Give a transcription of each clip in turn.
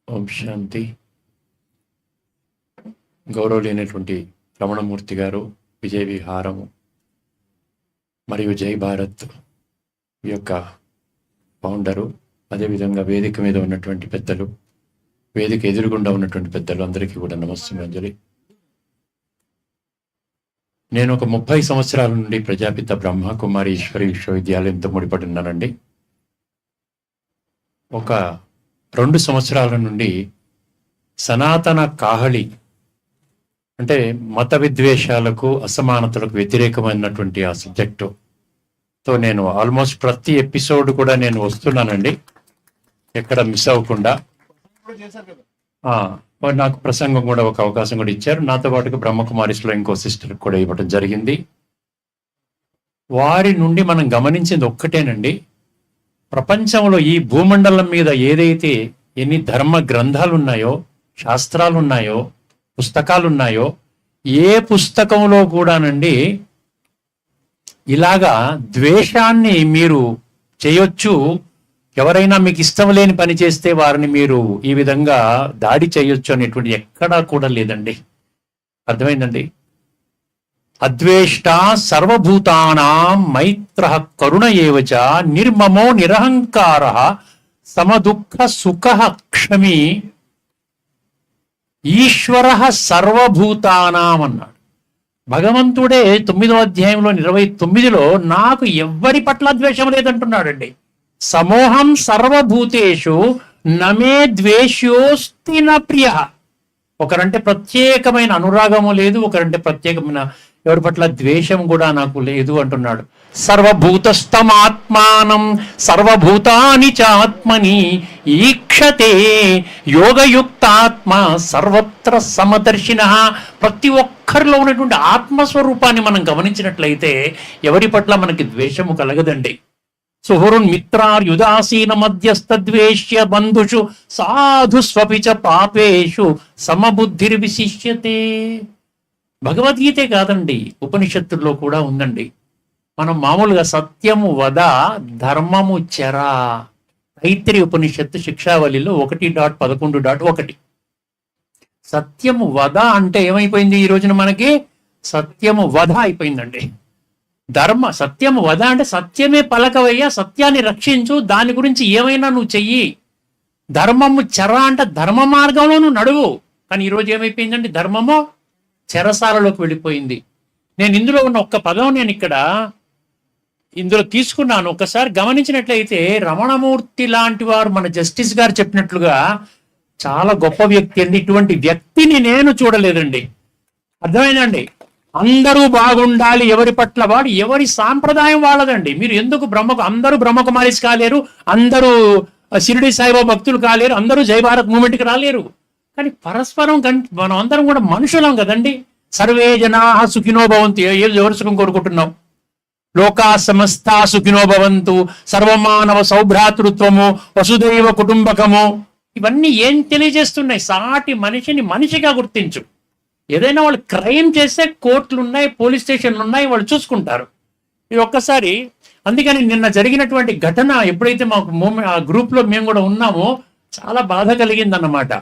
ఓం శాంతి. గౌరవలేనటువంటి రమణమూర్తి గారు, విజయ విహారము మరియు జై భారత్ యొక్క ఫౌండరు, అదేవిధంగా వేదిక మీద ఉన్నటువంటి పెద్దలు, వేదిక ఎదురుగుండా ఉన్నటువంటి పెద్దలు అందరికీ కూడా నమస్సుమాంజలి. నేను ఒక 30 సంవత్సరాల నుండి ప్రజాపిత బ్రహ్మకుమారి ఈశ్వరి విశ్వవిద్యాలయంతో ముడిపడి ఉన్నానండి. ఒక 2 సంవత్సరాల నుండి సనాతన కాహళి అంటే మత విద్వేషాలకు, అసమానతలకు వ్యతిరేకమైనటువంటి ఆ సబ్జెక్టుతో నేను ఆల్మోస్ట్ ప్రతి ఎపిసోడ్ కూడా నేను వస్తున్నానండి, ఎక్కడ మిస్ అవ్వకుండా. నాకు ప్రసంగం కూడా ఒక అవకాశం కూడా ఇచ్చారు. నాతో పాటుగా బ్రహ్మకుమారిస్లో ఇంకో సిస్టర్ కూడా ఇవ్వడం జరిగింది. వారి నుండి మనం గమనించింది ఒక్కటేనండి, ప్రపంచంలో ఈ భూమండలం మీద ఏదైతే ఎన్ని ధర్మ గ్రంథాలు ఉన్నాయో, శాస్త్రాలు ఉన్నాయో, పుస్తకాలు ఉన్నాయో, ఏ పుస్తకంలో కూడానండి ఇలాగా ద్వేషాన్ని మీరు చేయొచ్చు, ఎవరైనా మీకు ఇష్టం లేని పని చేస్తే వారిని మీరు ఈ విధంగా దాడి చేయొచ్చు అనేటువంటి ఎక్కడా కూడా లేదండి. అర్థమైందండి? అద్వేష్ట సర్వభూతానాం మైత్ర కరుణ ఏవచ నిర్మమో నిరహంకార సమదుఃఖ సుఖ క్షమి ఈశ్వర సర్వభూతానాం అన్నాడు భగవంతుడే. 9వ అధ్యాయంలో 29లో నాకు ఎవ్వరి పట్ల ద్వేషం లేదంటున్నాడండి. సమోహం సర్వభూతేషు నమే ద్వేషోస్తి న ప్రియ. ఒకరంటే ప్రత్యేకమైన అనురాగము లేదు, ఒకరంటే ప్రత్యేకమైన ఎవరి పట్ల ద్వేషం కూడా నాకు లేదు అంటున్నాడు. సర్వభూతస్థమాత్మానం సర్వభూతాని చాత్మని ఈక్షతే యోగయుక్తాత్మ సర్వత్ర సమదర్శిన. ప్రతి ఒక్కరిలో ఉన్నటువంటి ఆత్మస్వరూపాన్ని మనం గమనించినట్లయితే ఎవరి పట్ల మనకి ద్వేషము కలగదండి. సుహృన్మిత్రార్యుదాసీన మధ్యస్థద్వేష్య బంధుషు సాధు స్వపిచ పాపేషు సమబుద్ధిర్విశిష్యతే. భగవద్గీతే కాదండి, ఉపనిషత్తుల్లో కూడా ఉందండి. మనం మామూలుగా సత్యము వద ధర్మము చెరా, తైత్రి ఉపనిషత్తు శిక్షావళిలో 1.11.1. సత్యము వద అంటే ఏమైపోయింది ఈ రోజున మనకి? సత్యము వధ అయిపోయిందండి. సత్యము వద అంటే సత్యమే పలకవయ్యా, సత్యాన్ని రక్షించు, దాని గురించి ఏమైనా నువ్వు చెయ్యి. ధర్మము చెర అంటే ధర్మ మార్గంలో నువ్వు నడువు. కానీ ఈరోజు ఏమైపోయిందండి? ధర్మము చెరసాలలోకి వెళ్ళిపోయింది. నేను ఇందులో ఉన్న ఒక్క పదం నేను ఇక్కడ ఇందులో తీసుకున్నాను. ఒక్కసారి గమనించినట్లయితే రమణమూర్తి లాంటి వారు, మన జస్టిస్ గారు చెప్పినట్లుగా చాలా గొప్ప వ్యక్తి అండి. ఇటువంటి వ్యక్తిని నేను చూడలేదండి. అర్థమైందండి? అందరూ బాగుండాలి, ఎవరి పట్ల వాడు, ఎవరి సాంప్రదాయం వాళ్ళదండి. మీరు ఎందుకు అందరూ బ్రహ్మకుమారిస్ కాలేరు, అందరూ షిరిడి సాయిబాబా భక్తులు కాలేరు, అందరూ జై భారత్ మూమెంట్కి రాలేరు. కానీ పరస్పరం మనం అందరం కూడా మనుషులం కదండి. సర్వే జనా సుఖినో భవంతు. ఎవరి సుఖం కోరుకుంటున్నాం? లోకా సమస్త సుఖినో భవంతు, సర్వమానవ సౌభ్రాతృత్వము, వసుదైవ కుటుంబకము. ఇవన్నీ ఏం తెలియజేస్తున్నాయి? సాటి మనిషిని మనిషిగా గుర్తించు. ఏదైనా వాళ్ళు క్రైమ్ చేస్తే కోర్టులు ఉన్నాయి, పోలీస్ స్టేషన్లు ఉన్నాయి, వాళ్ళు చూసుకుంటారు. ఇది ఒక్కసారి. అందుకని నిన్న జరిగినటువంటి ఘటన ఎప్పుడైతే మాకు ఆ గ్రూప్లో మేము కూడా ఉన్నామో చాలా బాధ కలిగిందన్నమాట.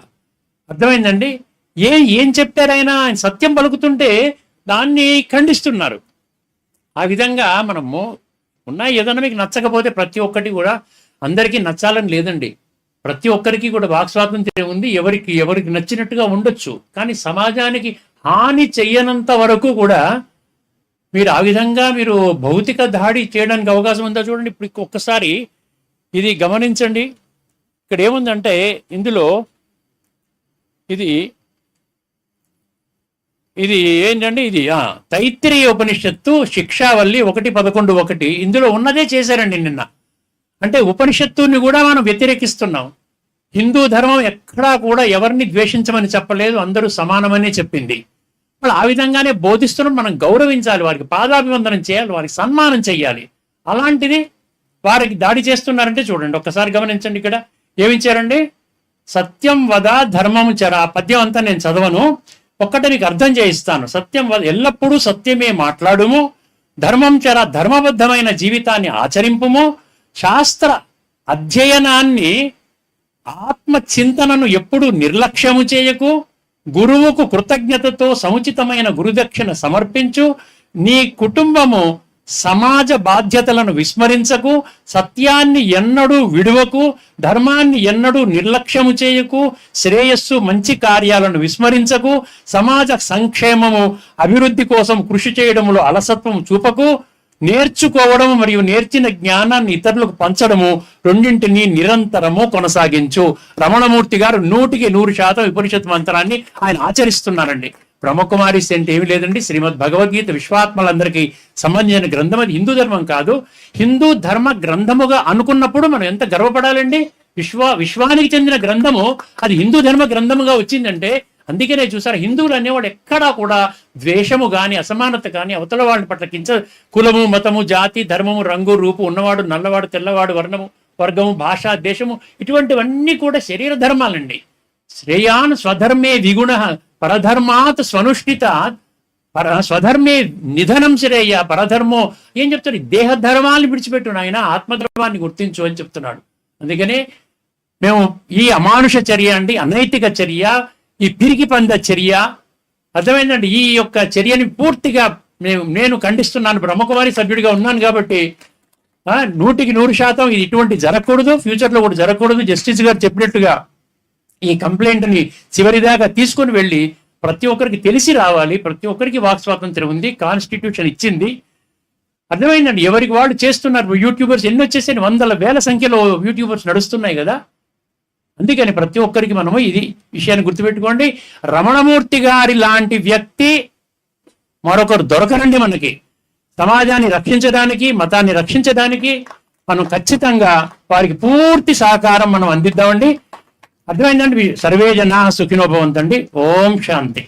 అర్థమైందండి? ఏం చెప్పారైనా ఆయన సత్యం పలుకుతుంటే దాన్ని ఖండిస్తున్నారు. ఆ విధంగా మనము ఉన్నాయి. ఏదైనా మీకు నచ్చకపోతే ప్రతి ఒక్కటి కూడా అందరికీ నచ్చాలని లేదండి. ప్రతి ఒక్కరికి కూడా వాక్ స్వాతంత్ర్యం ఉంది, ఎవరికి నచ్చినట్టుగా ఉండొచ్చు. కానీ సమాజానికి హాని చెయ్యనంత వరకు కూడా మీరు ఆ విధంగా మీరు భౌతిక దాడి చేయడానికి అవకాశం ఉందా? చూడండి, ఇప్పుడు ఒక్కసారి ఇది గమనించండి. ఇక్కడ ఏముందంటే ఇందులో ఇది ఏంటంటే ఇది తైత్రీయ ఉపనిషత్తు శిక్షావల్లి 1.11.1. ఇందులో ఉన్నదే చేశారండి నిన్న. అంటే ఉపనిషత్తుని కూడా మనం వ్యతిరేకిస్తున్నాం. హిందూ ధర్మం ఎక్కడా కూడా ఎవరిని ద్వేషించమని చెప్పలేదు, అందరూ సమానమని చెప్పింది. వాళ్ళు ఆ విధంగానే బోధిస్తున్నాం. మనం గౌరవించాలి, వారికి పాదాభివందనం చేయాలి, వారికి సన్మానం చేయాలి. అలాంటిది వారికి దాడి చేస్తున్నారంటే చూడండి, ఒక్కసారి గమనించండి. ఇక్కడ ఏమిచ్చారండి? సత్యం వద ధర్మము చెర. పద్యం అంతా నేను చదవను, ఒక్కటే మీకు అర్థం చేయిస్తాను. సత్యం వద, ఎల్లప్పుడూ సత్యమే మాట్లాడుము. ధర్మం చెర, ధర్మబద్ధమైన జీవితాన్ని ఆచరింపుము. శాస్త్ర అధ్యయనాన్ని, ఆత్మచింతనను ఎప్పుడు నిర్లక్ష్యము చేయకు, గురువుకు కృతజ్ఞతతో సముచితమైన గురుదక్షిణ సమర్పించు, నీ కుటుంబము సమాజ బాధ్యతలను విస్మరించకు, సత్యాన్ని ఎన్నడూ విడువకు, ధర్మాన్ని ఎన్నడూ నిర్లక్ష్యము చేయకు, శ్రేయస్సు మంచి కార్యాలను విస్మరించకు, సమాజ సంక్షేమము అభివృద్ధి కోసం కృషి చేయడములో అలసత్వం చూపకు, నేర్చుకోవడం మరియు నేర్చిన జ్ఞానాన్ని ఇతరులకు పంచడము రెండింటినీ నిరంతరము కొనసాగించు. రమణమూర్తి గారు 100% ఉపనిషత్ మంత్రాన్ని ఆయన ఆచరిస్తున్నారండి. బ్రహ్మకుమారిస్ అంటే ఏమి లేదండి, శ్రీమద్ భగవద్గీత విశ్వాత్మలందరికీ సంబంధించిన గ్రంథం. అది హిందూ ధర్మం కాదు, హిందూ ధర్మ గ్రంథముగా అనుకున్నప్పుడు మనం ఎంత గర్వపడాలండి. విశ్వానికి చెందిన గ్రంథము అది హిందూ ధర్మ గ్రంథముగా వచ్చిందంటే, అందుకనే చూసారు హిందువులు అనేవాడు ఎక్కడా కూడా ద్వేషము కానీ అసమానత కానీ అవతల వాళ్ళ పట్ల కులము, మతము, జాతి, ధర్మము, రంగు, రూపు, ఉన్నవాడు, నల్లవాడు, తెల్లవాడు, వర్ణము, వర్గము, భాష, దేశము ఇటువంటివన్నీ కూడా శరీర ధర్మాలండి. శ్రేయాన్ స్వధర్మే విగుణ పరధర్మాత్ స్వనుష్ఠిత స్వధర్మే నిధనం శ్రేయ పరధర్మో. ఏం చెప్తాడు? దేహధర్మాన్ని విడిచిపెట్టు నాయన, ఆత్మధర్మాన్ని గుర్తించు అని చెప్తున్నాడు. అందుకనే మేము ఈ అమానుష చర్య అండి, అనైతిక చర్య, ఈ పిరికి పంద చర్య, అర్థమైందండి, ఈ యొక్క చర్యని పూర్తిగా నేను ఖండిస్తున్నాను. బ్రహ్మకుమారి సభ్యుడిగా ఉన్నాను కాబట్టి 100% ఇది ఇటువంటి జరగకూడదు, ఫ్యూచర్లో కూడా జరగకూడదు. జస్టిస్ గారు చెప్పినట్టుగా ఈ కంప్లైంట్ని చివరిదాకా తీసుకొని వెళ్ళి ప్రతి ఒక్కరికి తెలిసి రావాలి. ప్రతి ఒక్కరికి వాక్ స్వాతంత్రం ఉంది, కాన్స్టిట్యూషన్ ఇచ్చింది. అర్థమైందండి, ఎవరికి వాళ్ళు చేస్తున్నారు. యూట్యూబర్స్ ఎన్ని వచ్చేసి 100,000 సంఖ్యలో యూట్యూబర్స్ నడుస్తున్నాయి కదా. అందుకని ప్రతి ఒక్కరికి మనము ఇది విషయాన్ని గుర్తుపెట్టుకోండి. రమణమూర్తి గారి లాంటి వ్యక్తి మరొకరు దొరకరండి మనకి. సమాజాన్ని రక్షించడానికి, మతాన్ని రక్షించడానికి మనం ఖచ్చితంగా వారికి పూర్తి సహకారం మనం అందిద్దామండి. అర్థమైందండి. సర్వే జనా సుఖినో భవంతండి. ఓం శాంతి.